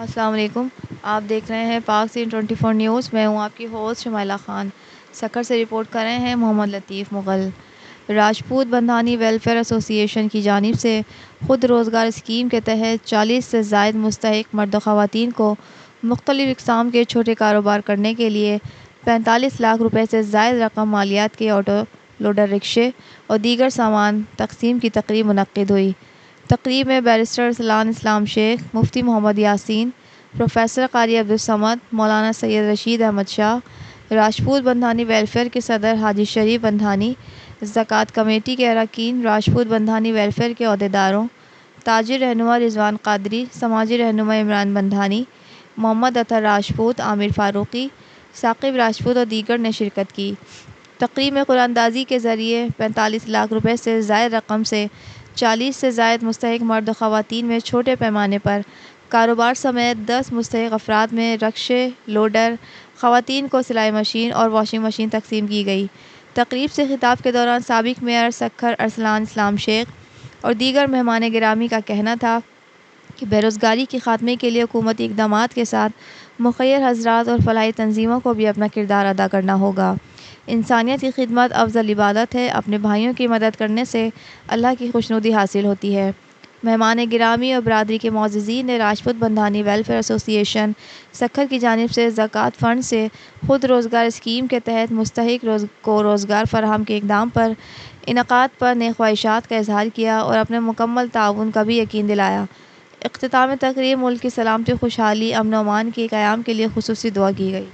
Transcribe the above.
अस्सलाम वालेकुम। आप देख रहे हैं पाक सीन 24 न्यूज़। मैं हूं आपकी होस्ट शमाइला ख़ान। सक्खर से रिपोर्ट कर रहे हैं मोहम्मद लतीफ़ मुग़ल। राजपूत बंधानी वेलफेयर एसोसिएशन की जानिब से ख़ुद रोज़गार स्कीम के तहत 40 से ज़ायद मुस्तहिक़ मर्द ख़वातीन को मुख्तलिफ़ इक़साम के छोटे कारोबार करने के लिए 45 लाख रुपए से ज़ायद रकम मालियात के ऑटो लोडर रिक्शे और दीगर सामान तक़सीम की तक़रीब मुनक़्क़िद हुई। तक़रीब में बैरिस्टर अरसलान इस्लाम शेख, मुफ्ती मोहम्मद यासीन, प्रोफेसर क़ारी अब्दुल समद, मौलाना सैयद रशीद अहमद शाह, राजपूत बंधानी वेलफेयर के सदर हाजी शरीफ बंधानी, ज़कात कमेटी के अरकान, राजपूत बंधानी वेलफेयर के अहदेदारों, ताजिर रहनुमा रिजवान क़ादरी, समाजी रहनुमा इमरान बंधानी, मोहम्मद अतहर राजपूत, आमिर फ़ारूक़ी, साक़िब राजपूत और दीगर ने शिरकत की। तक़रीब में कुरानंदाज़ी के ज़रिए 45 लाख रुपए से ज़ायद रकम से 40 से ज़ायद मुस्तहिक़ मर्द और ख़वातीन में छोटे पैमाने पर कारोबार समेत 10 मुस्तहिक़ अफराद में रक्शे, लोडर, ख़वातीन को सिलाई मशीन और वॉशिंग मशीन तक़सीम की गई। तक़रीब से ख़िताब के दौरान साबिक़ मेयर सक्खर अरसलान इस्लाम शेख और दीगर मेहमान गिरामी का कहना था कि बेरोज़गारी के ख़ात्मे के लिए हुकूमती इक़दामात के साथ मुख़य्यर हज़रात और फ़लाही तंज़ीमों को भी अपना किरदार अदा करना होगा। इंसानियत की खिदमत अफ़ज़ल इबादत है। अपने भाइयों की मदद करने से अल्लाह की खुशनुदी हासिल होती है। मेहमान गिरामी और बरादरी के मोअज़्ज़िज़ीन ने राजपूत बंधानी वेलफेयर एसोसिएशन सक्खर की जानिब से ज़कात फ़ंड से ख़ुद रोज़गार स्कीम के तहत मुस्तहिक़ को रोज़गार फ़राहम के इक़दाम पर इनक़ाद पर नेक ख़्वाहिशात का इज़हार किया और अपने मुकम्मल ताउन का भी यकीन दिलाया। इख्तिताम तक़रीब मुल्क की सलामती, खुशहाली, अमन व अमान के क़याम के लिए ख़ुसूसी दुआ की गई।